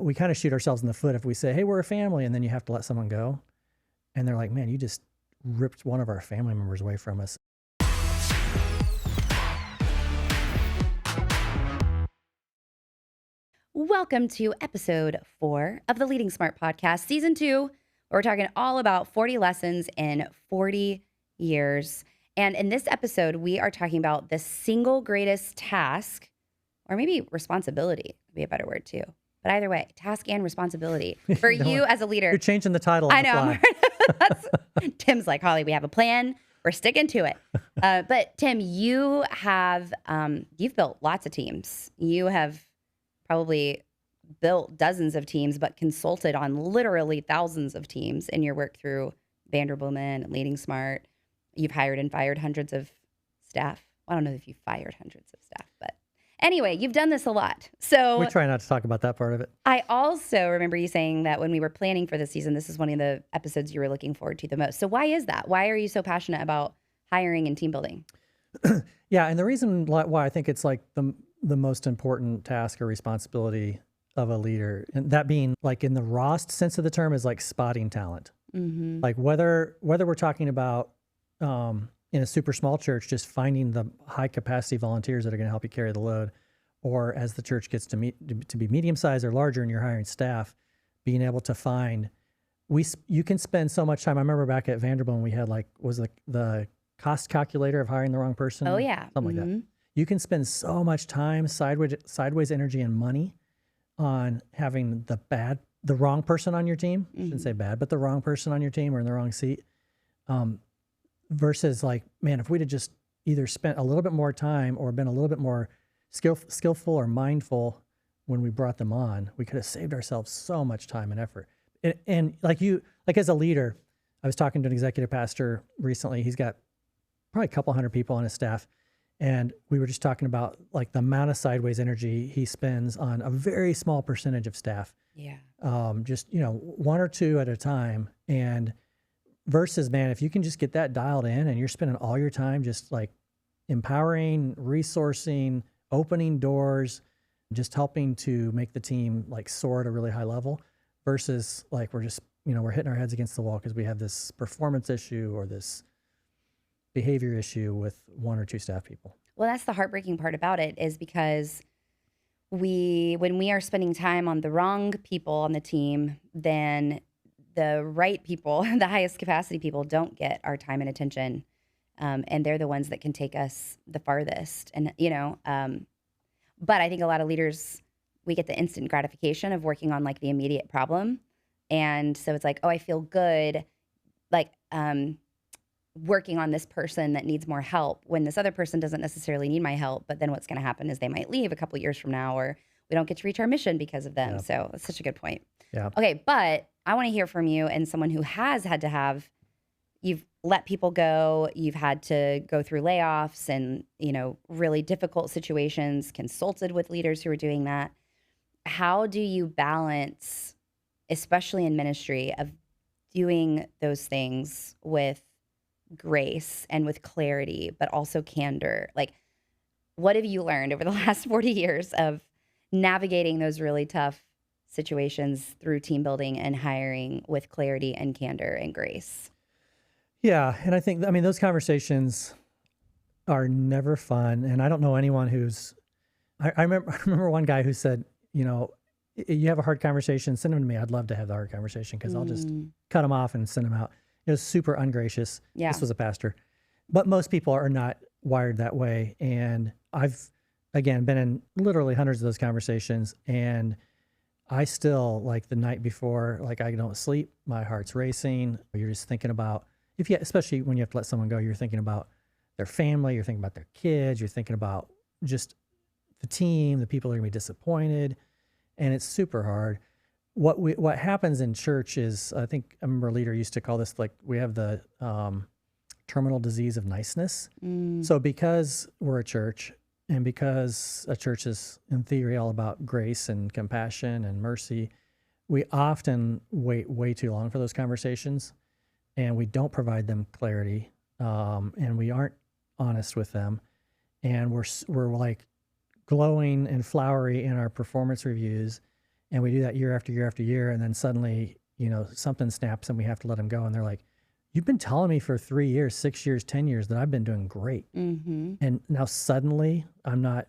we kind of shoot ourselves in the foot if we say, hey, we're a family, and then you have to let someone go. And they're like, man, you just ripped one of our family members away from us. Welcome to episode 4 of the LeadingSmart Podcast, season 2, where we're talking all about 40 lessons in 40 years. And in this episode, we are talking about the single greatest task, or maybe responsibility would be a better word too. But either way, task and responsibility for you as a leader. You're changing the title. I know. Tim's like, Holly, we have a plan. We're sticking to it. But Tim, you have, you've built lots of teams. You have probably built dozens of teams, but consulted on literally thousands of teams in your work through Vanderbilt and LeadingSmart. You've hired and fired hundreds of staff. I don't know if you fired hundreds of staff, but anyway, you've done this a lot. So we try not to talk about that part of it. I also remember you saying that when we were planning for this season, this is one of the episodes you were looking forward to the most. So why is that? Why are you so passionate about hiring and team building? Yeah, and the reason why I think it's like the most important task or responsibility of a leader, and that being like in the rawest sense of the term, is like spotting talent. Mm-hmm. Like whether we're talking about in a super small church, just finding the high capacity volunteers that are going to help you carry the load, or as the church gets to be medium sized or larger and you're hiring staff, being able to find, you can spend so much time. I remember back at Vanderbilt when we had the cost calculator of hiring the wrong person. Oh yeah. Something like that. You can spend so much time, sideways energy and money on having the wrong person on your team. I shouldn't say bad, but the wrong person on your team or in the wrong seat. Versus like, man, if we'd have just either spent a little bit more time or been a little bit more skillful or mindful when we brought them on, we could have saved ourselves so much time and effort. And like as a leader, I was talking to an executive pastor recently. He's got probably a couple hundred people on his staff. And we were just talking about like the amount of sideways energy he spends on a very small percentage of staff. Yeah. Just, one or two at a time. And versus, man, if you can just get that dialed in and you're spending all your time just like empowering, resourcing, opening doors, just helping to make the team like soar at a really high level, versus like we're just, we're hitting our heads against the wall because we have this performance issue or this behavior issue with one or two staff people. Well, that's the heartbreaking part about it, is because when we are spending time on the wrong people on the team, then the right people, the highest capacity people, don't get our time and attention. And they're the ones that can take us the farthest. And, but I think a lot of leaders, we get the instant gratification of working on like the immediate problem. And so it's like, oh, I feel good, like working on this person that needs more help when this other person doesn't necessarily need my help. But then what's going to happen is they might leave a couple of years from now, or we don't get to reach our mission because of them. Yeah. So that's such a good point. Yeah. Okay, but I want to hear from you, and someone who has had to you've let people go, you've had to go through layoffs and, really difficult situations, consulted with leaders who are doing that. How do you balance, especially in ministry, of doing those things with grace and with clarity, but also candor? Like, what have you learned over the last 40 years of navigating those really tough situations through team building and hiring with clarity and candor and grace? Yeah. And I think, those conversations are never fun. And I don't know anyone I remember one guy who said, you have a hard conversation, send them to me. I'd love to have the hard conversation because I'll just cut them off and send them out. It was super ungracious. Yeah. This was a pastor. But most people are not wired that way. And I've, again, been in literally hundreds of those conversations, and I still, like the night before, like I don't sleep, my heart's racing. You're just thinking about, especially when you have to let someone go, you're thinking about their family, you're thinking about their kids, you're thinking about just the team, the people that are gonna be disappointed, and it's super hard. What happens in church is, I remember a leader used to call this, like, we have the terminal disease of niceness. So because we're a church, and because a church is, in theory, all about grace and compassion and mercy, we often wait way too long for those conversations, and we don't provide them clarity, and we aren't honest with them, and we're like glowing and flowery in our performance reviews, And we do that year after year after year. And then suddenly, something snaps and we have to let them go. And they're like, you've been telling me for 3 years, 6 years, 10 years that I've been doing great. Mm-hmm. And now suddenly I'm not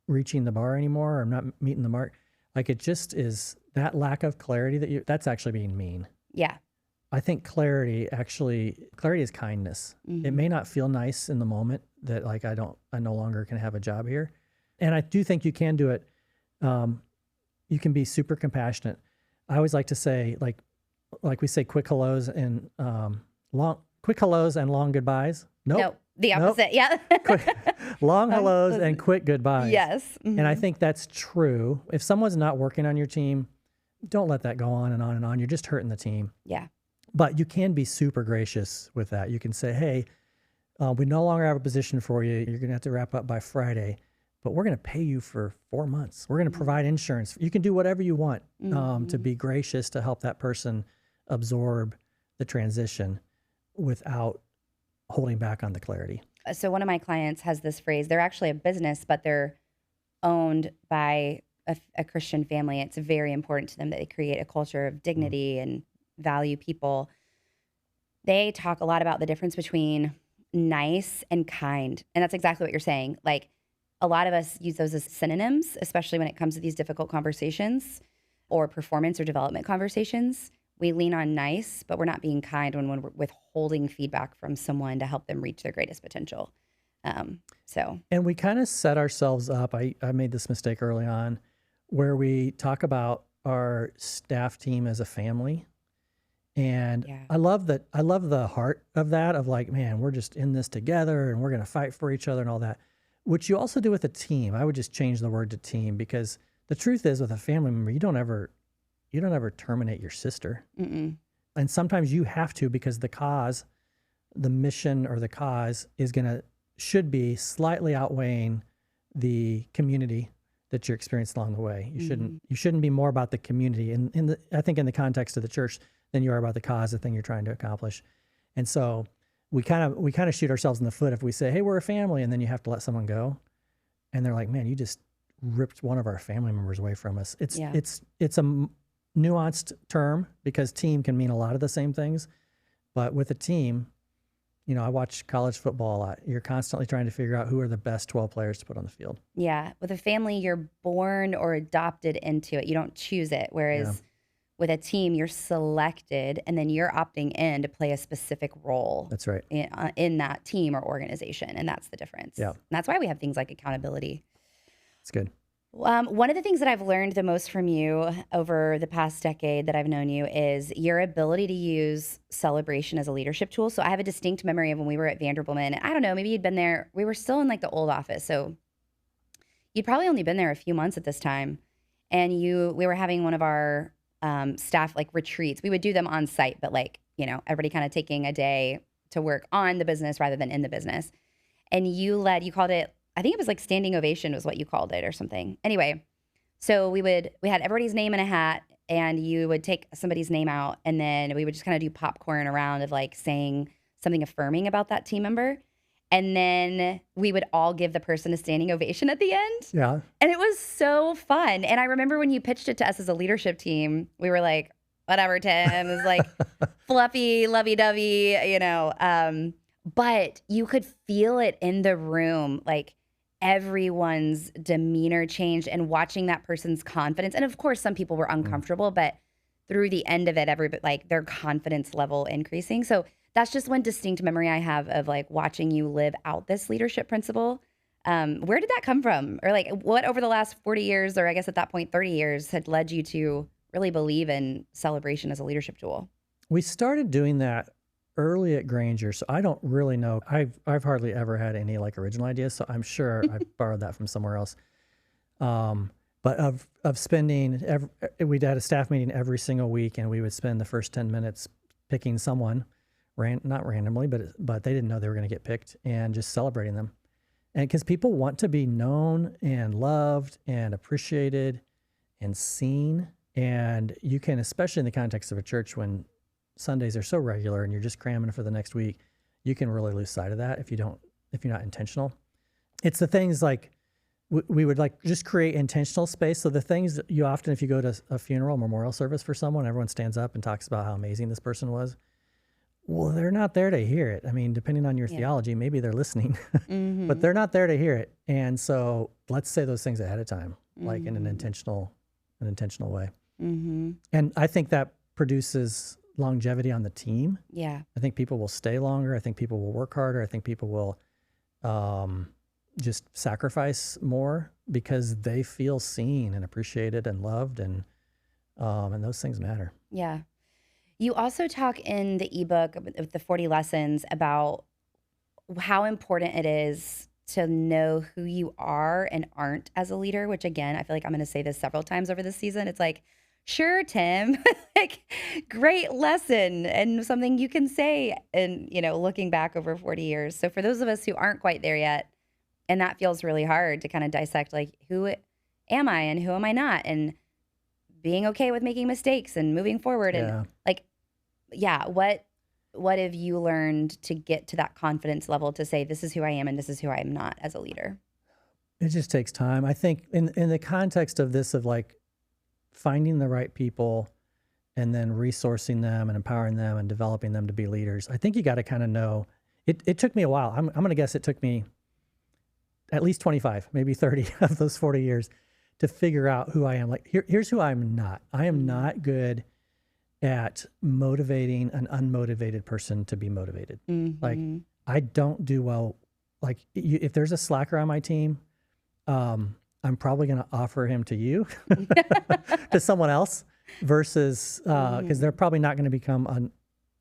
reaching the bar anymore. Or I'm not meeting the mark. Like it just is that lack of clarity that's actually being mean. Yeah. I think clarity is kindness. Mm-hmm. It may not feel nice in the moment that like, I no longer can have a job here. And I do think you can do it. You can be super compassionate. I always like to say, like we say, quick hellos and long goodbyes. Nope. No, the opposite. Nope. Yeah. Long hellos and quick goodbyes. Yes. Mm-hmm. And I think that's true. If someone's not working on your team, don't let that go on and on and on. You're just hurting the team. Yeah. But you can be super gracious with that. You can say, hey, we no longer have a position for you. You're going to have to wrap up by Friday, but we're going to pay you for 4 months. We're going to provide insurance. You can do whatever you want to be gracious to help that person absorb the transition without holding back on the clarity. So one of my clients has this phrase. They're actually a business, but they're owned by a Christian family. It's very important to them that they create a culture of dignity and value people. They talk a lot about the difference between nice and kind. And that's exactly what you're saying. Like a lot of us use those as synonyms, especially when it comes to these difficult conversations or performance or development conversations. We lean on nice, but we're not being kind when we're withholding feedback from someone to help them reach their greatest potential. And we kind of set ourselves up. I made this mistake early on where we talk about our staff team as a family. And I love that. I love the heart of that, of like, man, we're just in this together and we're going to fight for each other and all that, which you also do with a team. I would just change the word to team, because the truth is with a family member, you don't ever terminate your sister. Mm-mm. And sometimes you have to, because the mission or the cause should be slightly outweighing the community that you're experiencing along the way. You shouldn't be more about the community I think in the context of the church than you are about the cause, the thing you're trying to accomplish. And so we kind of shoot ourselves in the foot if we say, hey, we're a family, and then you have to let someone go. And they're like, man, you just ripped one of our family members away from us. It's a nuanced term, because team can mean a lot of the same things. But with a team, I watch college football a lot. You're constantly trying to figure out who are the best 12 players to put on the field. Yeah. With a family, you're born or adopted into it. You don't choose it. Whereas with a team, you're selected and then you're opting in to play a specific role. That's right. In that team or organization. And that's the difference. Yeah. And that's why we have things like accountability. It's good. One of the things that I've learned the most from you over the past decade that I've known you is your ability to use celebration as a leadership tool. So I have a distinct memory of when we were at Vanderbilt, and I don't know, maybe you'd been there. We were still in like the old office. So you'd probably only been there a few months at this time. And we were having one of our staff like retreats. We would do them on site, but everybody kind of taking a day to work on the business rather than in the business. And you called it, I think it was like standing ovation was what you called it or something. Anyway, so we had everybody's name in a hat, and you would take somebody's name out, and then we would just kind of do popcorn around of like saying something affirming about that team member. And then we would all give the person a standing ovation at the end. Yeah. And it was so fun. And I remember when you pitched it to us as a leadership team, we were like, whatever, Tim. It was like fluffy, lovey-dovey, but you could feel it in the room, like everyone's demeanor changed, and watching that person's confidence. And of course, some people were uncomfortable, but through the end of it, their confidence level increasing. So that's just one distinct memory I have of like watching you live out this leadership principle. Where did that come from? Or like what over the last 40 years, or I guess at that point, 30 years, had led you to really believe in celebration as a leadership tool? We started doing that early at Granger, so I don't really know. I've hardly ever had any like original ideas, so I'm sure I borrowed that from somewhere else. But of spending, we'd had a staff meeting every single week, and we would spend the first 10 minutes picking someone, not randomly, but they didn't know they were going to get picked, and just celebrating them. And because people want to be known and loved and appreciated and seen, and you can, especially in the context of a church when Sundays are so regular and you're just cramming for the next week, you can really lose sight of that if you're not intentional. It's the things like we would like just create intentional space. So the things that you often, if you go to a funeral, memorial service for someone, everyone stands up and talks about how amazing this person was. Well, they're not there to hear it. I mean, depending on your theology, maybe they're listening, but they're not there to hear it. And so let's say those things ahead of time, like in an intentional way. And I think that produces longevity on the team. Yeah. I think people will stay longer. I think people will work harder. I think people will just sacrifice more because they feel seen and appreciated and loved, and those things matter. Yeah. You also talk in the ebook of the 40 lessons about how important it is to know who you are and aren't as a leader, which again, I feel like I'm going to say this several times over this season. It's like, sure, Tim, like great lesson and something you can say and, looking back over 40 years. So for those of us who aren't quite there yet, and that feels really hard to kind of dissect, like, who am I and who am I not? And being okay with making mistakes and moving forward. And what have you learned to get to that confidence level to say, this is who I am and this is who I am not as a leader? It just takes time. I think in the context of this, of like finding the right people and then resourcing them and empowering them and developing them to be leaders, I think you got to kind of know, it took me a while. I'm going to guess it took me at least 25, maybe 30 of those 40 years to figure out who I am. Like, here's who I'm not. I am not good at motivating an unmotivated person to be motivated. Like, I don't do well. Like, if there's a slacker on my team, I'm probably going to offer him to you, to someone else, versus, because they're probably not going to become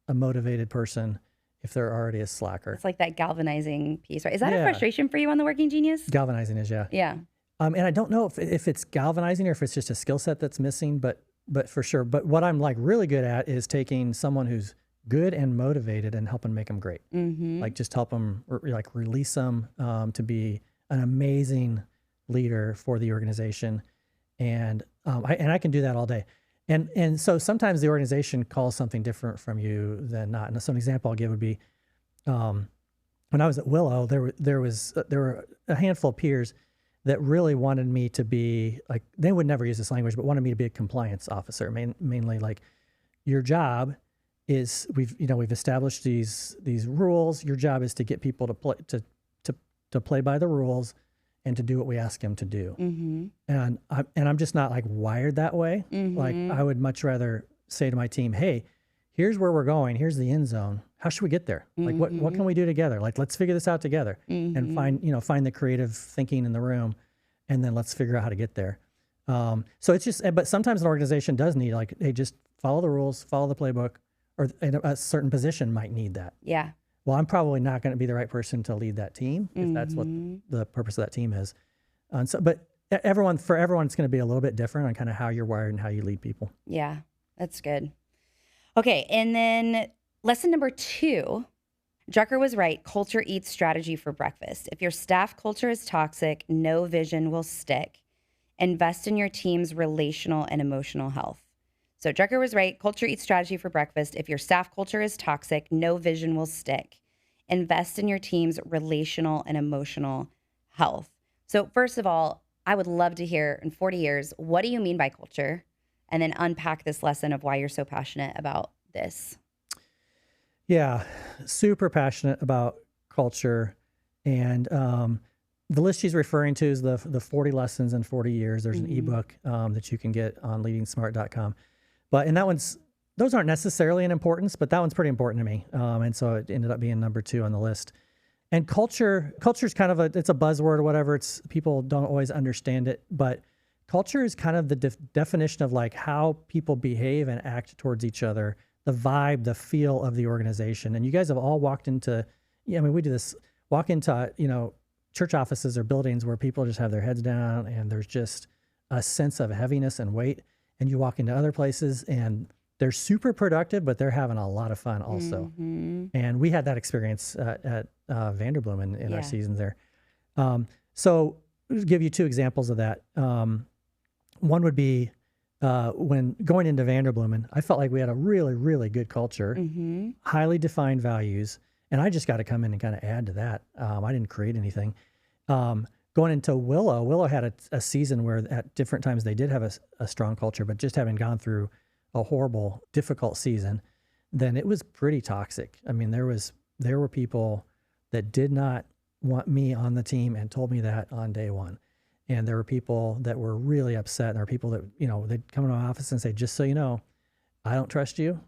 a motivated person if they're already a slacker. It's like that galvanizing piece, right? Is that a frustration for you on The Working Genius? Galvanizing is, yeah. Yeah. And I don't know if it's galvanizing or if it's just a skill set that's missing, but for sure. But what I'm like really good at is taking someone who's good and motivated and helping make them great. Like just help them, like release them to be an amazing leader for the organization. And I can do that all day. And so sometimes the organization calls something different from you than not. And so an example I'll give would be, when I was at Willow, there were a handful of peers that really wanted me to be like, they would never use this language, but wanted me to be a compliance officer. Mainly like, your job is, we've established these rules. Your job is to get people to play by the rules and to do what we ask them to do. And I'm just not like wired that way. Like, I would much rather say to my team, hey, here's where we're going. Here's the end zone. How should we get there? Like, what can we do together? Like, let's figure this out together and find the creative thinking in the room, and then let's figure out how to get there. So it's just, but sometimes an organization does need, like, hey, just follow the rules, follow the playbook, or a certain position might need that. Yeah. Well, I'm probably not going to be the right person to lead that team if that's what the purpose of that team is. And so, but for everyone, it's going to be a little bit different on kind of how you're wired and how you lead people. Yeah, that's good. Okay, and then lesson number 2, Drucker was right. Culture eats strategy for breakfast. If your staff culture is toxic, no vision will stick. Invest in your team's relational and emotional health. So Drucker was right. Culture eats strategy for breakfast. If your staff culture is toxic, no vision will stick. Invest in your team's relational and emotional health. So first of all, I would love to hear, in 40 years, what do you mean by culture? And then unpack this lesson of why you're so passionate about this. Yeah, super passionate about culture. And the list she's referring to is the 40 lessons in 40 years. There's an ebook that you can get on LeadingSmart.com. And those aren't necessarily in importance, but that one's pretty important to me. And so it ended up being number 2 on the list. And culture's kind of it's a buzzword or whatever. People don't always understand it, but culture is kind of the definition of like how people behave and act towards each other, the vibe, the feel of the organization. And you guys have all walked into, we do this, walk into, church offices or buildings where people just have their heads down and there's just a sense of heaviness and weight. And you walk into other places and they're super productive, but they're having a lot of fun also. And we had that experience at Vanderbloom in our seasons there. So I'll give you 2 examples of that. One would be when going into Vanderbloom, I felt like we had a really, really good culture, highly defined values, and I just got to come in and kind of add to that. I didn't create anything. going into Willow had a season where at different times they did have a strong culture, but just having gone through a horrible, difficult season, then it was pretty toxic. I mean, there were people that did not want me on the team and told me that on day one. And there were people that were really upset. And there were people that, they'd come into my office and say, just so you know, I don't trust you.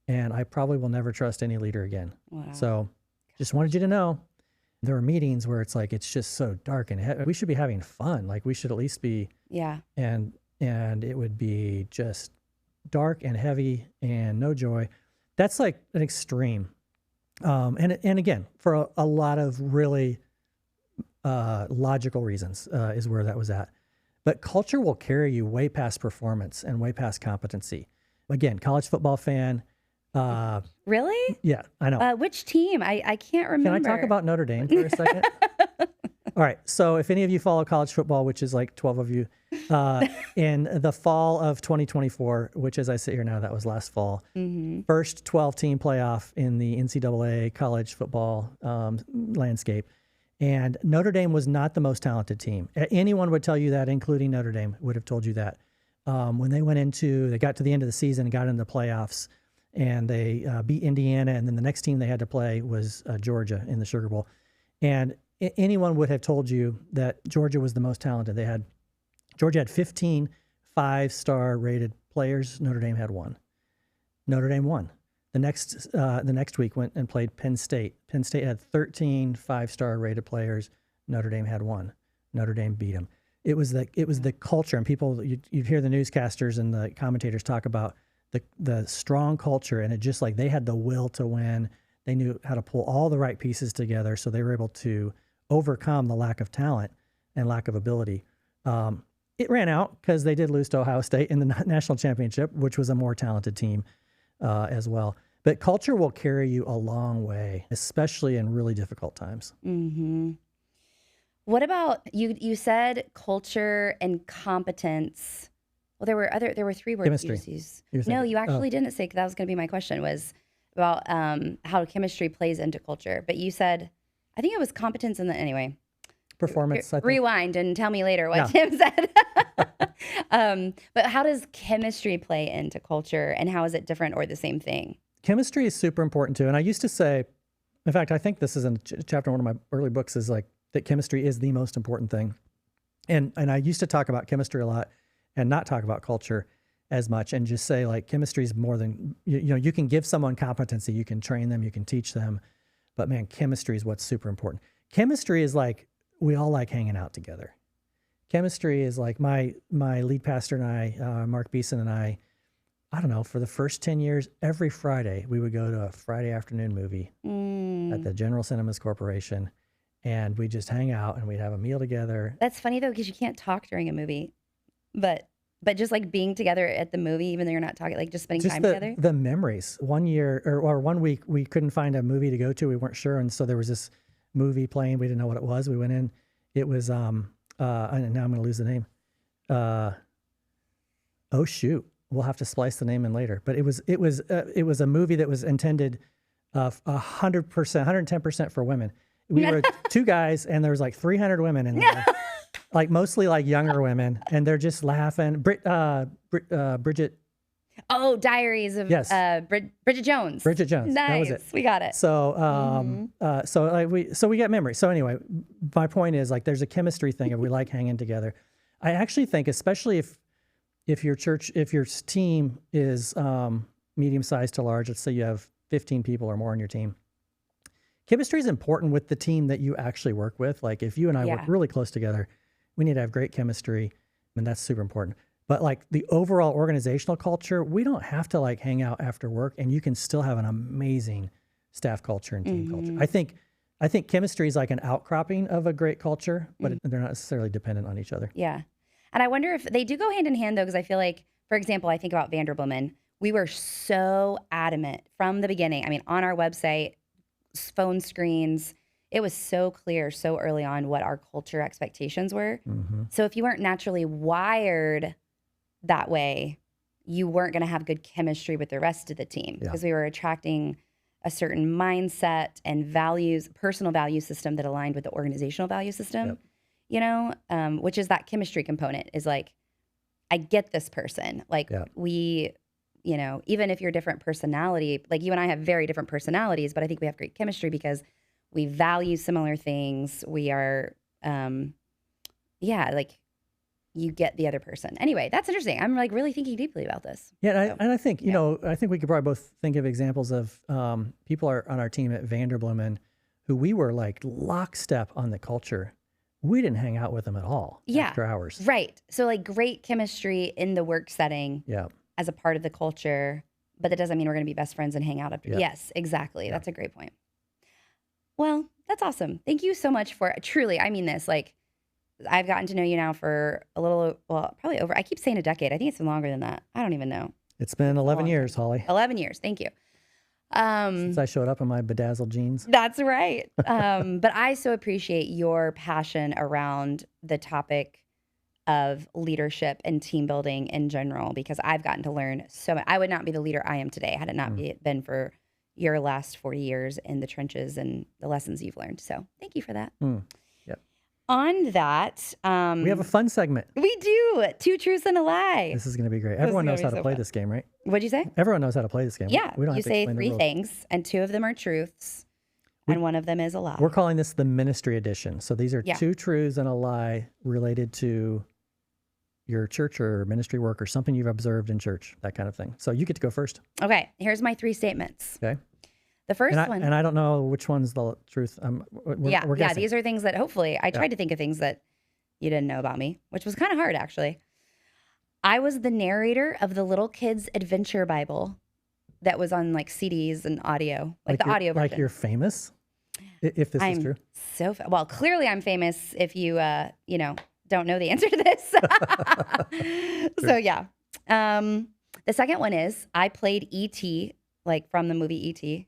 And I probably will never trust any leader again. Wow. So just wanted you to know. There were meetings where it's like, it's just so dark and we should be having fun. Like we should at least be, and it would be just dark and heavy and no joy. That's like an extreme. And again, for a lot of really logical reasons is where that was at. But culture will carry you way past performance and way past competency. Again, college football fan. Really? Yeah, I know. Which team? I can't remember. Can I talk about Notre Dame for a second? All right. So if any of you follow college football, which is like 12 of you, in the fall of 2024, which as I sit here now, that was last fall, first 12-team playoff in the NCAA college football landscape. And Notre Dame was not the most talented team. Anyone would tell you that, including Notre Dame would have told you that. When they got to the end of the season and got into the playoffs, and they beat Indiana, and then the next team they had to play was Georgia in the Sugar Bowl. And anyone would have told you that Georgia was the most talented. Georgia had 15 5-star rated players. Notre Dame had 1. Notre Dame won. The next week went and played Penn State. Penn State had 13 5-star rated players. Notre Dame had 1. Notre Dame beat them. It was the culture, and people you'd hear the newscasters and the commentators talk about the strong culture, and it just like they had the will to win. They knew how to pull all the right pieces together, so they were able to overcome the lack of talent and lack of ability. It ran out because they did lose to Ohio State in the national championship, which was a more talented team as well. But culture will carry you a long way, especially in really difficult times. Mm-hmm. What about you said culture and competence. Well, there were 3 words Chemistry. you used. No, you actually didn't say, that was going to be my question, was about how chemistry plays into culture. But you said, I think it was competence anyway. Performance, I think. Rewind and tell me later what Tim said. But how does chemistry play into culture, and how is it different or the same thing? Chemistry is super important too. And I used to say, in fact, I think this is in chapter 1 of my early books, is like that chemistry is the most important thing. And I used to talk about chemistry a lot and not talk about culture as much, and just say like chemistry is more than, you can give someone competency, you can train them, you can teach them, but man, chemistry is what's super important. Chemistry is like, we all like hanging out together. Chemistry is like my lead pastor and I, Mark Beeson and I don't know, for the first 10 years, every Friday we would go to a Friday afternoon movie at the General Cinemas Corporation, and we just hang out and we'd have a meal together. That's funny though, because you can't talk during a movie, but just like being together at the movie, even though you're not talking, like just spending time together. The memories. One year or 1 week, we couldn't find a movie to go to. We weren't sure, and so there was this movie playing. We didn't know what it was. We went in. It was and now I'm going to lose the name. Oh shoot, we'll have to splice the name in later. But it was a movie that was intended 100%, 110% for women. We were 2 guys, and there was like 300 women in there. Like mostly like younger women, and they're just laughing. Bridget. Oh, Diaries of Bridget Jones. Bridget Jones. Nice. That was it. We got it. So, so we got memories. So anyway, my point is like there's a chemistry thing, and we like hanging together. I actually think, especially if your team is medium sized to large, let's say you have 15 people or more on your team, chemistry is important with the team that you actually work with. Like if you and I work really close together, we need to have great chemistry, and that's super important. But like the overall organizational culture, we don't have to like hang out after work, and you can still have an amazing staff culture and team culture. I think chemistry is like an outcropping of a great culture, but they're not necessarily dependent on each other. Yeah. And I wonder if they do go hand in hand though, because I feel like, for example, I think about Vanderbilt. We were so adamant from the beginning. I mean, on our website, phone screens, it was so clear so early on what our culture expectations were. So if you weren't naturally wired that way, you weren't going to have good chemistry with the rest of the team, because we were attracting a certain mindset and values, personal value system that aligned with the organizational value system. which is that chemistry component is like, I get this person. Like we, even if you're different personality, like you and I have very different personalities, but I think we have great chemistry because we value similar things. We are, like you get the other person. Anyway, that's interesting. I'm like really thinking deeply about this. Yeah. And I think, I think we could probably both think of examples of people are on our team at Vanderbloemen who we were like lockstep on the culture. We didn't hang out with them at all after hours. Right. So like great chemistry in the work setting as a part of the culture, but that doesn't mean we're going to be best friends and hang out after. Yes, exactly. That's a great point. Well, that's awesome. Thank you so much for truly, I mean this, like I've gotten to know you now for a little, probably over, I keep saying a decade. I think it's been longer than that. I don't even know. It's been 11 years, Holly. 11 years. Thank you. Since I showed up in my bedazzled jeans. That's right. But I so appreciate your passion around the topic of leadership and team building in general, because I've gotten to learn so much. I would not be the leader I am today had it not been for your last 40 years in the trenches and the lessons you've learned. So thank you for that. Yep. On that, we have a fun segment. We do. 2 truths and a lie. This is going to be great. Everyone knows how to play this game, right? What'd you say? Everyone knows how to play this game. Yeah. We don't you have to say explain 3 the rules. things, and 2 of them are truths, and 1 of them is a lie. We're calling this the ministry edition. So these are 2 truths and a lie related to your church or ministry work or something you've observed in church, that kind of thing. So you get to go first. Okay. Here's my 3 statements. Okay. The first one. And I don't know which one's the truth. We're guessing. These are things that hopefully, I tried to think of things that you didn't know about me, which was kind of hard, actually. I was the narrator of the little kids' adventure Bible that was on like CDs and audio, like the audio version. Like you're famous, if this is true. Well, clearly I'm famous if you, don't know the answer to this. So yeah. The second one is I played E.T., like from the movie E.T.,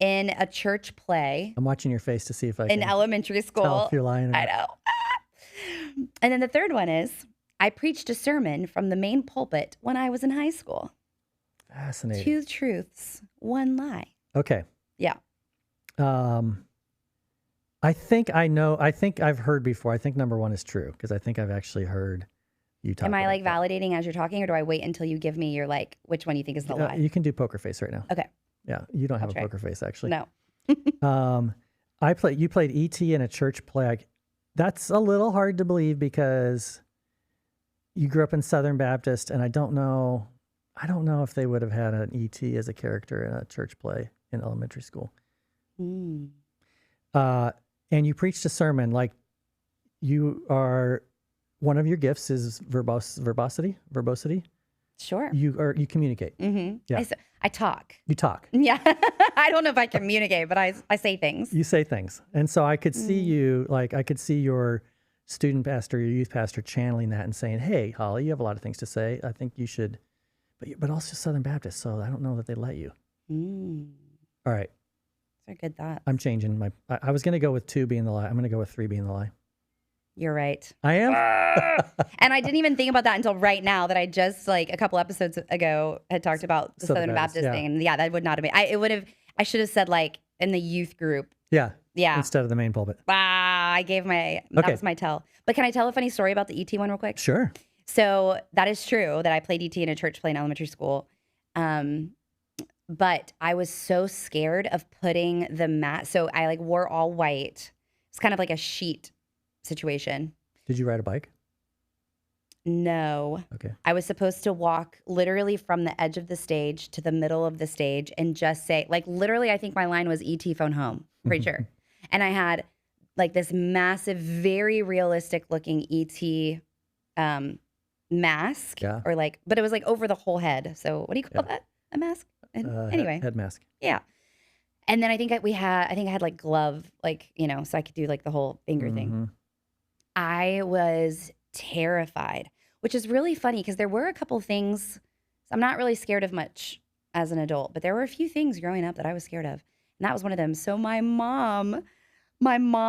in a church play. I'm watching your face to see if I can. In elementary school. Tell if you're lying or not. I know. And then the third one is I preached a sermon from the main pulpit when I was in high school. Fascinating. 2 truths, 1 lie. Okay. Yeah. I think I know. I think I've heard before. I think number 1 is true because I think I've actually heard you talk. Am I about like that. validating as you're talking, or do I wait until you give me your like which one you think is the lie? You can do poker face right now. Okay. Yeah, you don't have a poker face actually. No. You played E.T. in a church play. That's a little hard to believe because you grew up in Southern Baptist, and I don't know if they would have had an E.T. as a character in a church play in elementary school. And you preached a sermon. Like you are, one of your gifts is verbosity. Sure. You communicate. Mm-hmm. Yeah. I talk. You talk. Yeah. I don't know if I communicate, but I say things. You say things. And so I could see you, like I could see your student pastor, your youth pastor channeling that and saying, hey, Holly, you have a lot of things to say. I think you should, but also Southern Baptist. So I don't know that they let you. All right. Those are good thoughts. I'm changing I was going to go with 2 being the lie. I'm going to go with 3 being the lie. You're right. I am. And I didn't even think about that until right now that I just like a couple episodes ago had talked about the Southern Baptist thing. And that would not have been, I should have said like in the youth group. Yeah. Yeah. Instead of the main pulpit. I gave that was my tell. But can I tell a funny story about the E.T. one real quick? Sure. So that is true that I played E.T. in a church play in elementary school. But I was so scared of putting the mat. So I like wore all white. It's kind of like a sheet situation. Did you ride a bike? No. Okay. I was supposed to walk literally from the edge of the stage to the middle of the stage and just say, like, literally, I think my line was E.T. phone home, pretty sure. And I had like this massive, very realistic looking E.T. Mask, or like, but it was like over the whole head. So what do you call that? A mask? Anyway. Head mask. Yeah. And then I think I had like glove, like, so I could do like the whole finger thing. I was terrified, which is really funny because there were a couple things. So I'm not really scared of much as an adult, but there were a few things growing up that I was scared of. And that was one of them. So my mom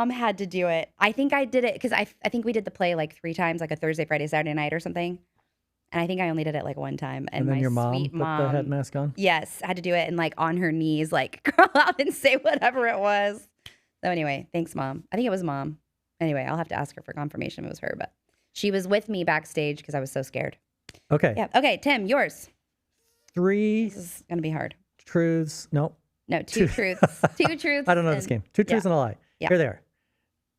had to do it. I think I did it because I think we did the play like 3 times, like a Thursday, Friday, Saturday night or something. And I think I only did it like 1 time. And then my your mom sweet put the head mask on? Yes. I had to do it and like on her knees, like crawl out and say whatever it was. So anyway, thanks, Mom. I think it was Mom. Anyway, I'll have to ask her for confirmation if it was her, but she was with me backstage because I was so scared. Okay. Yeah. Okay, Tim, yours. 3 This is going to be hard. truths. No. No, two truths. Two truths. I don't know this game. 2 truths and a lie. Yeah. Here they are.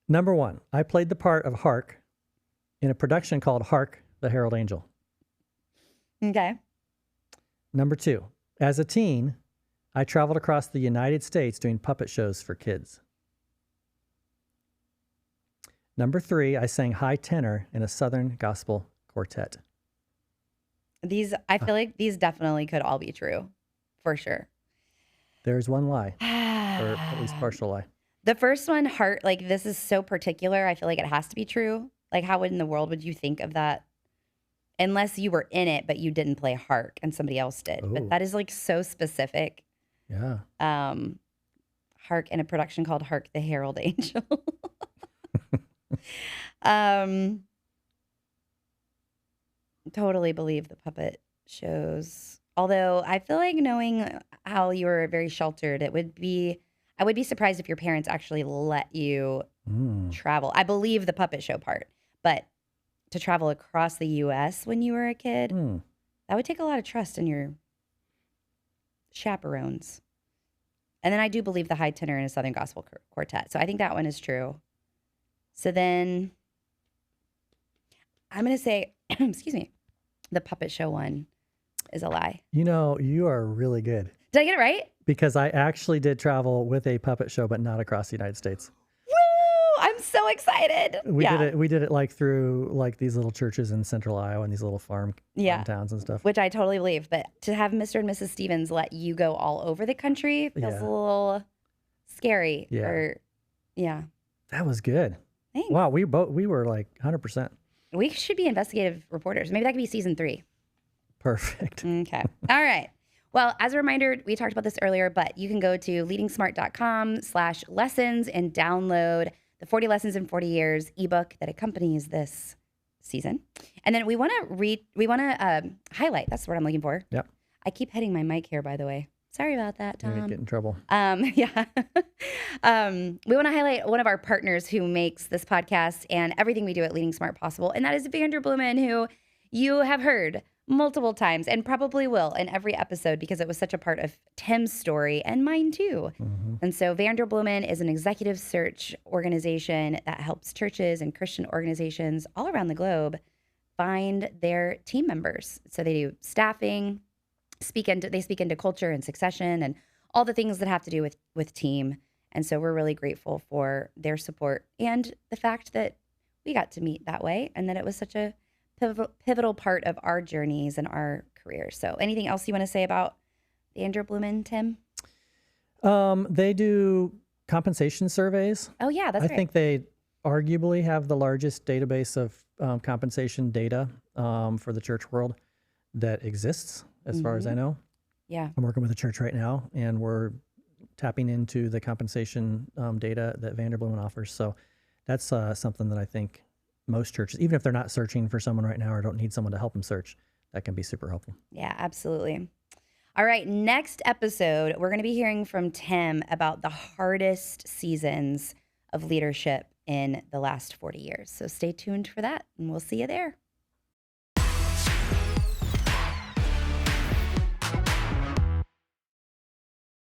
Number 1, I played the part of Hark in a production called Hark, the Herald Angel. Okay. Number 2, as a teen, I traveled across the United States doing puppet shows for kids. Number 3, I sang high tenor in a Southern gospel quartet. I feel like these definitely could all be true, for sure. There's one lie, or at least partial lie. The first one, heart, like this is so particular. I feel like it has to be true. Like how in the world would you think of that? Unless you were in it, but you didn't play Hark and somebody else did. Ooh. But that is like so specific. Yeah. Hark in a production called Hark the Herald Angel. Totally believe the puppet shows. Although I feel like knowing how you were very sheltered, I would be surprised if your parents actually let you travel. I believe the puppet show part, but to travel across the U.S. when you were a kid, that would take a lot of trust in your chaperones. And then I do believe the high tenor in a Southern gospel quartet. So I think that one is true. So then I'm going to say, excuse me, the puppet show one is a lie. You know, you are really good. Did I get it right? Because I actually did travel with a puppet show, but not across the United States. Woo! I'm so excited. We did it like through like these little churches in central Iowa and these little farm towns and stuff. Which I totally believe. But to have Mr. and Mrs. Stevens let you go all over the country feels a little scary. Yeah. That was good. Thanks. Wow, we were like 100%. We should be investigative reporters. Maybe that could be season 3. Perfect. Okay. All right. Well, as a reminder, we talked about this earlier, but you can go to leadingsmart.com/lessons and download the 40 Lessons in 40 Years ebook that accompanies this season. And then we want to highlight. That's the word I'm looking for. Yep. I keep hitting my mic here, by the way. Sorry about that, Tom. You're gonna get in trouble. Yeah. We want to highlight one of our partners who makes this podcast and everything we do at Leading Smart possible, and that is Vanderbloemen, who you have heard multiple times and probably will in every episode because it was such a part of Tim's story and mine too. Mm-hmm. And so Vanderbloemen is an executive search organization that helps churches and Christian organizations all around the globe find their team members. So they do staffing, they speak into culture and succession and all the things that have to do with team. And so we're really grateful for their support and the fact that we got to meet that way and that it was such a pivotal part of our journeys and our careers. So anything else you want to say about Vanderbloemen, Tim? They do compensation surveys. Oh, yeah, that's right. I think they arguably have the largest database of compensation data for the church world that exists, as far as I know. Yeah. I'm working with a church right now, and we're tapping into the compensation data that Vanderbloemen offers. So that's something that I think most churches, even if they're not searching for someone right now or don't need someone to help them search, that can be super helpful. Yeah, absolutely. All right, next episode, we're going to be hearing from Tim about the hardest seasons of leadership in the last 40 years. So stay tuned for that, and we'll see you there.